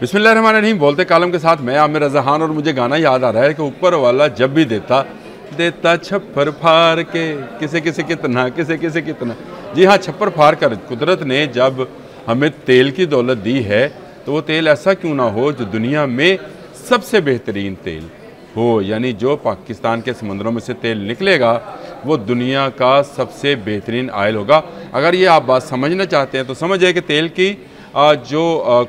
बिस्मिल्लाहिर्रहमानिर्रहीम। बोलते कालम के साथ मैं आमिर रज़ा खान, और मुझे गाना याद आ रहा है कि ऊपर वाला जब भी देता देता छप्पर फाड़ के, किसे किसे कितना, किसे किसे कितना। जी हाँ, छप्पर फाड़ कर कुदरत ने जब हमें तेल की दौलत दी है तो वो तेल ऐसा क्यों ना हो जो दुनिया में सबसे बेहतरीन तेल हो। यानी जो पाकिस्तान के समुद्रों में से तेल निकलेगा वो दुनिया का सबसे बेहतरीन आयल होगा। अगर ये आप बात समझना चाहते हैं तो समझिए कि तेल की जो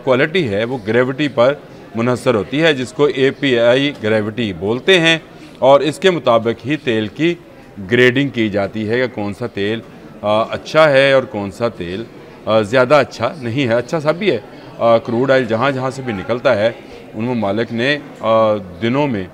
क्वालिटी है वो ग्रेविटी पर मुनहसर होती है, जिसको API ग्रेविटी बोलते हैं, और इसके मुताबिक ही तेल की ग्रेडिंग की जाती है कि कौन सा तेल अच्छा है और कौन सा तेल ज़्यादा अच्छा नहीं है। अच्छा सब भी है। क्रूड ऑयल जहाँ जहाँ से भी निकलता है उन ममालिक ने दिनों में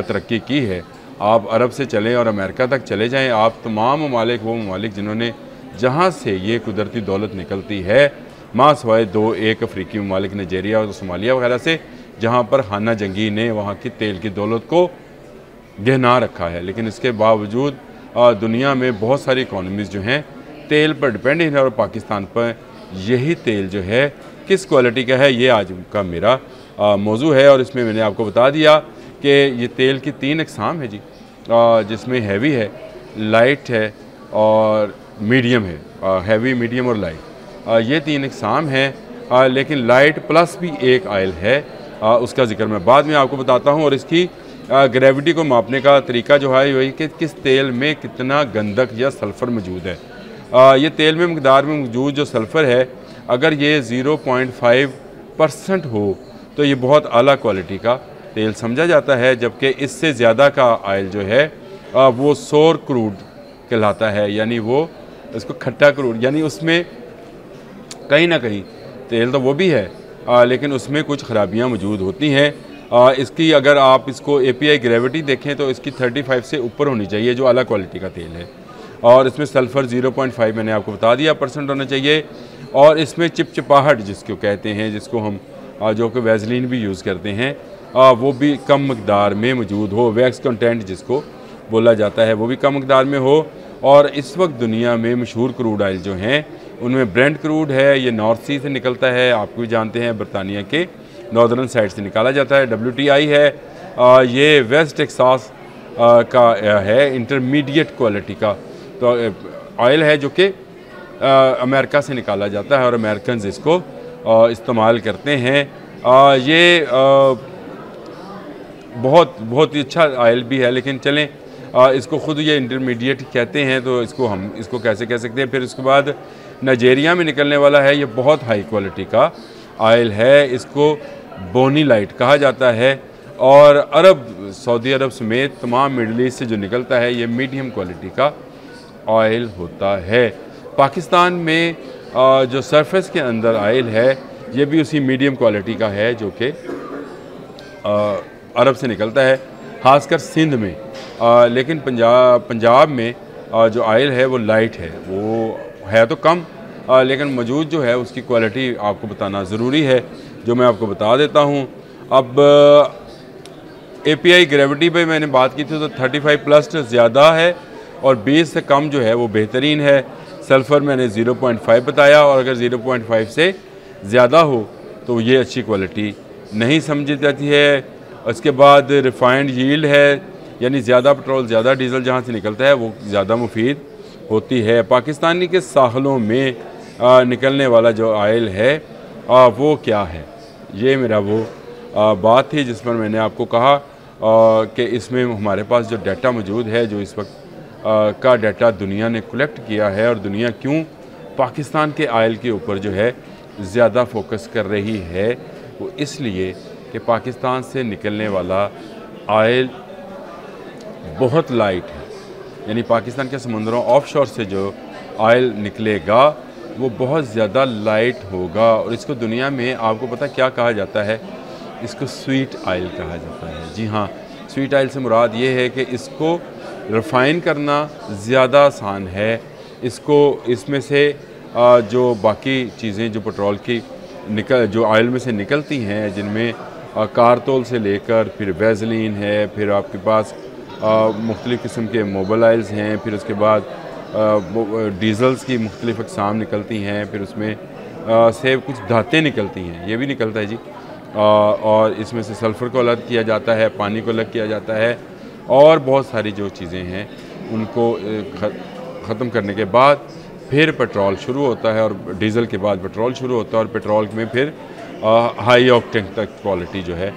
तरक्की की है। आप अरब से चलें और अमेरिका तक चले जाएं, आप तमाम ममालिक, वो ममालिक जिन्होंने जहाँ से ये कुदरती दौलत निकलती है, माँ सवाए एक अफ्रीकी ममालिक नाइजीरिया और सोमालिया वगैरह से, जहाँ पर खाना जंगी ने वहाँ की तेल की दौलत को गहना रखा है। लेकिन इसके बावजूद दुनिया में बहुत सारी इकॉनमीज़ जो हैं तेल पर डिपेंड है, और पाकिस्तान पर यही तेल जो है किस क्वालिटी का है ये आज का मेरा मौजू है। और इसमें मैंने आपको बता दिया कि ये तेल की 3 अक़साम है जी, जिसमें हैवी है, लाइट है और मीडियम है। हैवी, मीडियम और लाइट, ये 3 अक़साम हैं। लेकिन लाइट प्लस भी एक आयल है, उसका जिक्र मैं बाद में आपको बताता हूँ। और इसकी ग्रेविटी को मापने का तरीका जो है वही कि किस तेल में कितना गंधक या सल्फ़र मौजूद है। ये तेल में मकदार में मौजूद जो सल्फ़र है, अगर ये 0.5% हो तो ये बहुत आला क्वालिटी का तेल समझा जाता है, जबकि इससे ज़्यादा का आयल जो है वो सोर क्रूड कहलाता है। यानी वो इसको खट्टा क्रूड, यानी उसमें कहीं ना कहीं तेल तो वो भी है, लेकिन उसमें कुछ ख़राबियाँ मौजूद होती हैं। इसकी अगर आप इसको API ग्रेविटी देखें तो इसकी 35 से ऊपर होनी चाहिए, जो आला क्वालिटी का तेल है। और इसमें सल्फ़र 0.5 मैंने आपको बता दिया % होना चाहिए। और इसमें चिपचिपाहट जिसको कहते हैं, जिसको हम जो कि वैसलीन भी यूज़ करते हैं, वो भी कम मकदार में मौजूद हो। वैक्स कंटेंट जिसको बोला जाता है वो भी कम मकदार में हो। और इस वक्त दुनिया में मशहूर क्रूड ऑयल जो हैं उनमें ब्रेंट क्रूड है, ये नॉर्थ सी से निकलता है, आपको भी जानते हैं, बरतानिया के नॉर्दर्न साइड से निकाला जाता है। WTI है, ये वेस्ट टेक्सास का है, इंटरमीडिएट क्वालिटी का तो ऑयल है, जो कि अमेरिका से निकाला जाता है और अमेरिकन इसको इस्तेमाल करते हैं। ये बहुत ही अच्छा ऑयल भी है, लेकिन चलें इसको ख़ुद ये इंटरमीडिएट कहते हैं तो हम इसको कैसे कह सकते हैं। फिर उसके बाद नाइजीरिया में निकलने वाला है, ये बहुत हाई क्वालिटी का ऑयल है, इसको बोनी लाइट कहा जाता है। और सऊदी अरब समेत तमाम मिडल ईस्ट से जो निकलता है ये मीडियम क्वालिटी का ऑयल होता है। पाकिस्तान में जो सरफेस के अंदर ऑयल है ये भी उसी मीडियम क्वालिटी का है, जो कि अरब से निकलता है, ख़ासकर सिंध में। लेकिन पंजाब में जो ऑयल है वो लाइट है, वो है तो कम, लेकिन मौजूद जो है उसकी क्वालिटी आपको बताना ज़रूरी है, जो मैं आपको बता देता हूँ। अब API ग्रेविटी पे मैंने बात की थी तो 35+ ज़्यादा है और 20 से कम जो है वो बेहतरीन है। सल्फ़र मैंने 0.5 बताया, और अगर 0.5 से ज़्यादा हो तो ये अच्छी क्वालिटी नहीं समझी जाती है। उसके बाद रिफ़ाइंड यील्ड है, यानी ज़्यादा पेट्रोल, ज़्यादा डीज़ल जहाँ से निकलता है वो ज़्यादा मुफीद होती है। पाकिस्तानी के साहलों में निकलने वाला जो ऑयल है वो क्या है, ये मेरा वो बात थी जिस पर मैंने आपको कहा कि इसमें हमारे पास जो डाटा मौजूद है, जो इस वक्त का डाटा दुनिया ने कलेक्ट किया है, और दुनिया क्यों पाकिस्तान के ऑयल के ऊपर जो है ज़्यादा फोकस कर रही है, वो इसलिए कि पाकिस्तान से निकलने वाला ऑयल बहुत लाइट है। यानी पाकिस्तान के समुद्रों ऑफशोर से जो ऑयल निकलेगा वो बहुत ज़्यादा लाइट होगा। और इसको दुनिया में आपको पता क्या कहा जाता है, इसको स्वीट ऑयल कहा जाता है। जी हाँ, स्वीट ऑयल से मुराद ये है कि इसको रिफ़ाइन करना ज़्यादा आसान है। इसमें से जो बाकी चीज़ें जो पेट्रोल की जो ऑयल में से निकलती हैं, जिनमें कारतोल से लेकर फिर वैसलीन है, फिर आपके पास मुख्तलिफ़ किस्म के मोबाइल ऑयल्स हैं, फिर उसके बाद डीज़ल्स की मुख्तलिफ़ अक़साम निकलती हैं, फिर उसमें से कुछ धातें निकलती हैं, ये भी निकलता है जी। और इसमें से सल्फ़र को अलग किया जाता है, पानी को अलग किया जाता है और बहुत सारी जो चीज़ें हैं उनको ख़त्म करने के बाद फिर पेट्रोल शुरू होता है और डीज़ल के बाद पेट्रोल शुरू होता है और पेट्रोल में फिर हाई ऑक्टेन तक क्वालिटी जो है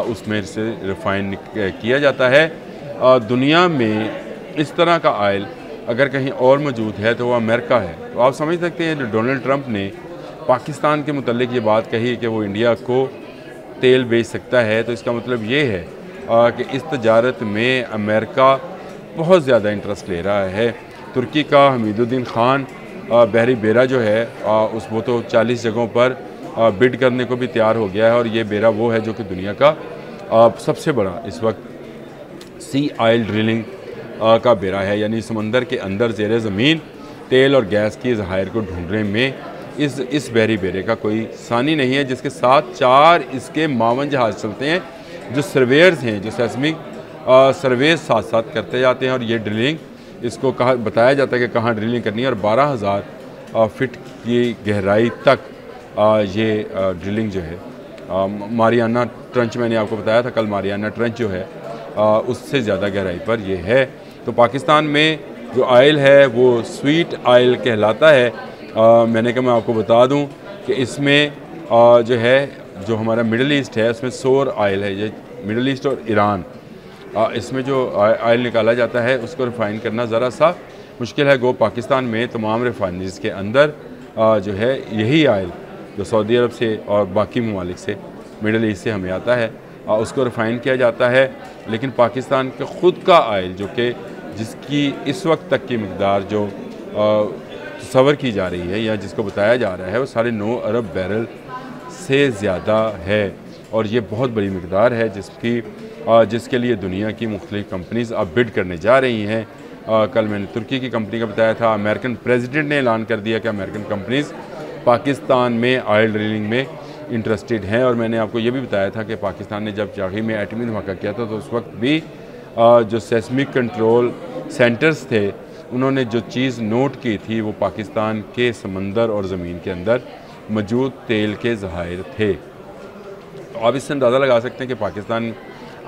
उसमें से रिफ़ाइन किया जाता है। दुनिया में इस तरह का आयल अगर कहीं और मौजूद है तो वो अमेरिका है। तो आप समझ सकते हैं जो डोनाल्ड ट्रंप ने पाकिस्तान के मुतल्लिक ये बात कही कि वो इंडिया को तेल बेच सकता है, तो इसका मतलब ये है कि इस तजारत में अमेरिका बहुत ज़्यादा इंटरेस्ट ले रहा है। तुर्की का हमीदुद्दीन खान बहरी बेरा जो है वो तो 40 जगहों पर बिड करने को भी तैयार हो गया है और ये बेरा वो है जो कि दुनिया का सबसे बड़ा इस वक्त सी ऑयल ड्रिलिंग का बेरा है, यानी समंदर के अंदर ज़ेर ज़मीन तेल और गैस की ज़खायर को ढूंढने में इस बहरी बेरे का कोई सानी नहीं है, जिसके साथ 4 इसके मावन जहाज़ चलते हैं जो सर्वेयर्स हैं, जो सेस्मिक सर्वेस साथ साथ करते जाते हैं और ये ड्रिलिंग इसको बताया जाता है कि कहाँ ड्रिलिंग करनी है और 12,000 फिट की गहराई तक ये ड्रिलिंग जो है मारियाना ट्रंच, मैंने आपको बताया था कल, मारियाना ट्रंच जो है उससे ज़्यादा गहराई पर ये है। तो पाकिस्तान में जो आयल है वो स्वीट आयल कहलाता है। मैंने कहा मैं आपको बता दूं कि इसमें जो है जो हमारा मिडल ईस्ट है उसमें सोर आयल है, ये मिडल ईस्ट और ईरान, इसमें जो आयल निकाला जाता है उसको रिफ़ाइन करना ज़रा सा मुश्किल है। गो पाकिस्तान में तमाम रिफाइनरीज के अंदर जो है यही आयल जो सऊदी अरब से और बाकी ममालिक से मिडल ईस्ट से हमें आता है उसको रिफ़ाइन किया जाता है। लेकिन पाकिस्तान के ख़ुद का आयल जो कि जिसकी इस वक्त तक की मकदार जो तस्वर की जा रही है या जिसको बताया जा रहा है वो 9.5 अरब बैरल से ज़्यादा है और ये बहुत बड़ी मकदार है जिसके लिए दुनिया की मुख्तलिफ़ कंपनीज़ अब बिड करने जा रही हैं। कल मैंने तुर्की की कंपनी का बताया था, अमेरिकन प्रेसिडेंट ने ऐलान कर दिया कि अमेरिकन कंपनीज़ पाकिस्तान में ऑयल ड्रिलिंग में इंटरेस्टेड हैं। और मैंने आपको ये भी बताया था कि पाकिस्तान ने जब चागी में एटमी धमाका किया था तो उस वक्त भी जो सेस्मिक कंट्रोल सेंटर्स थे उन्होंने जो चीज़ नोट की थी वो पाकिस्तान के समंदर और ज़मीन के अंदर मौजूद तेल के ज़खायर थे। तो आप इससे अंदाज़ा लगा सकते हैं कि पाकिस्तान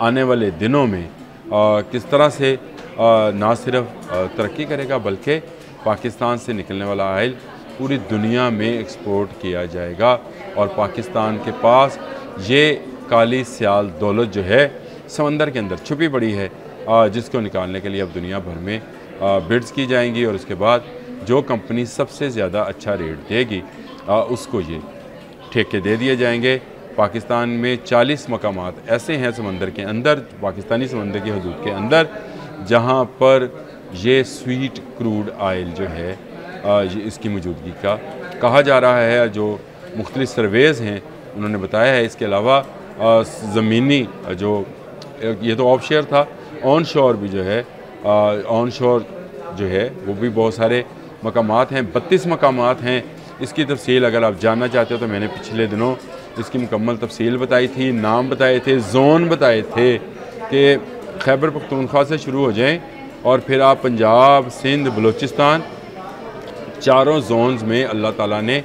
आने वाले दिनों में किस तरह से ना सिर्फ तरक्की करेगा बल्कि पाकिस्तान से निकलने वाला ऑयल पूरी दुनिया में एक्सपोर्ट किया जाएगा। और पाकिस्तान के पास ये काली सियाल दौलत जो है समंदर के अंदर छुपी पड़ी है जिसको निकालने के लिए अब दुनिया भर में बिड्स की जाएंगी और उसके बाद जो कंपनी सबसे ज़्यादा अच्छा रेट देगी उसको ये ठेके दे दिए जाएंगे। पाकिस्तान में 40 मकामात ऐसे हैं समंदर के अंदर, पाकिस्तानी समंदर की हदूद के अंदर, जहाँ पर ये स्वीट क्रूड आयल जो है ये इसकी मौजूदगी का कहा जा रहा है। जो मुख्तलिफ सर्वेज़ हैं उन्होंने बताया है। इसके अलावा ज़मीनी जो ये तो ऑफ शेयर था, ऑन शोर भी जो है ऑन शोर जो है वो भी बहुत सारे मकामात हैं, 32 मकामात हैं। इसकी तफसील अगर आप जानना चाहते हो तो मैंने पिछले दिनों इसकी मुकम्मल तफसील बताई थी, नाम बताए थे, जोन बताए थे कि खैबर पख्तूनख्वा से शुरू हो जाएं और फिर आप पंजाब, सिंध, बलूचिस्तान, चारों जोन्स में अल्लाह ताला ने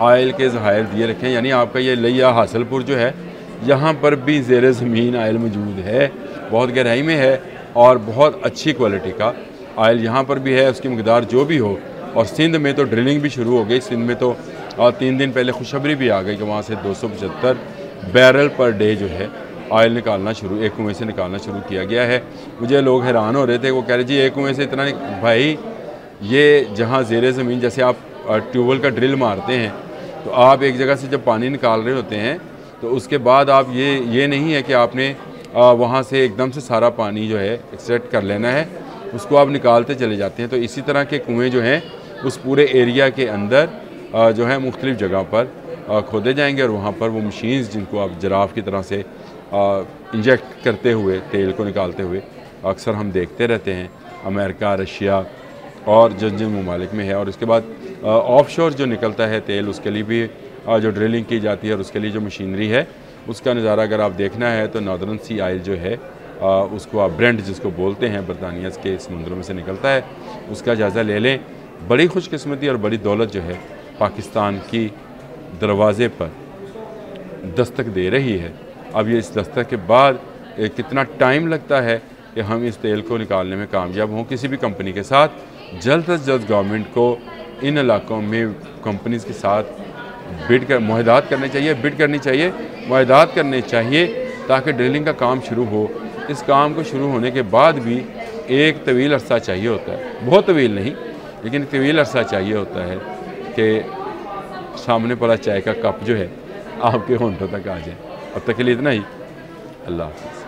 आयल के ज़खायर दिए रखे हैं। यानी आपका ये लिया हासिलपुर जो है यहाँ पर भी ज़ेर ज़मीन आयल मौजूद है, बहुत गहराई में है और बहुत अच्छी क्वालिटी का आयल यहाँ पर भी है, उसकी मकदार जो भी हो। और सिंध में तो ड्रिलिंग भी शुरू हो गई। सिंध में तो 3 दिन पहले खुशखबरी भी आ गई कि वहाँ से 275 बैरल पर डे जो है आयल निकालना शुरू, एक कुएँ से निकालना शुरू किया गया है। मुझे लोग हैरान हो रहे थे, वो कह रहे जी एक कुएँ से इतना भाई, ये जहाँ ज़ेर ज़मीन जैसे आप ट्यूबवेल का ड्रिल मारते हैं तो आप एक जगह से जब पानी निकाल रहे होते हैं तो उसके बाद आप ये नहीं है कि आपने वहाँ से एकदम से सारा पानी जो है एक्सट्रैक्ट कर लेना है, उसको आप निकालते चले जाते हैं। तो इसी तरह के कुएँ जो हैं उस पूरे एरिया के अंदर जो है मुख्तलिफ़ जगह पर खोदे जाएंगे और वहाँ पर वो मशीन्स जिनको आप जराफ की तरह से इंजेक्ट करते हुए तेल को निकालते हुए अक्सर हम देखते रहते हैं अमेरिका, रशिया और जिन ममालिक में है। और उसके बाद ऑफशोर जो निकलता है तेल उसके लिए भी जो ड्रिलिंग की जाती है और उसके लिए जो मशीनरी है उसका नज़ारा अगर आप देखना है तो नॉर्दर्न सी आयल जो है उसको आप ब्रेंट जिसको बोलते हैं बरतानिया के समुद्रों में से निकलता है, उसका जायज़ा ले लें। बड़ी खुशकिस्मती और बड़ी दौलत जो है पाकिस्तान की दरवाज़े पर दस्तक दे रही है। अब ये इस दस्तक के बाद कितना टाइम लगता है कि हम इस तेल को निकालने में कामयाब हों। किसी भी कंपनी के साथ जल्द से जल्द गवर्नमेंट को इन इलाकों में कंपनीज़ के साथ मुआहदात करने चाहिए, बिड करनी चाहिए, मुआहदात करने चाहिए ताकि ड्रिलिंग का काम शुरू हो। इस काम को शुरू होने के बाद भी एक तवील अरसा चाहिए होता है, बहुत तवील नहीं लेकिन तवील अरसा चाहिए होता है कि सामने पड़ा चाय का कप जो है आपके होंठों तक आ जाए। अब तक के लिए इतना ही। अल्लाह हाफ़िज़।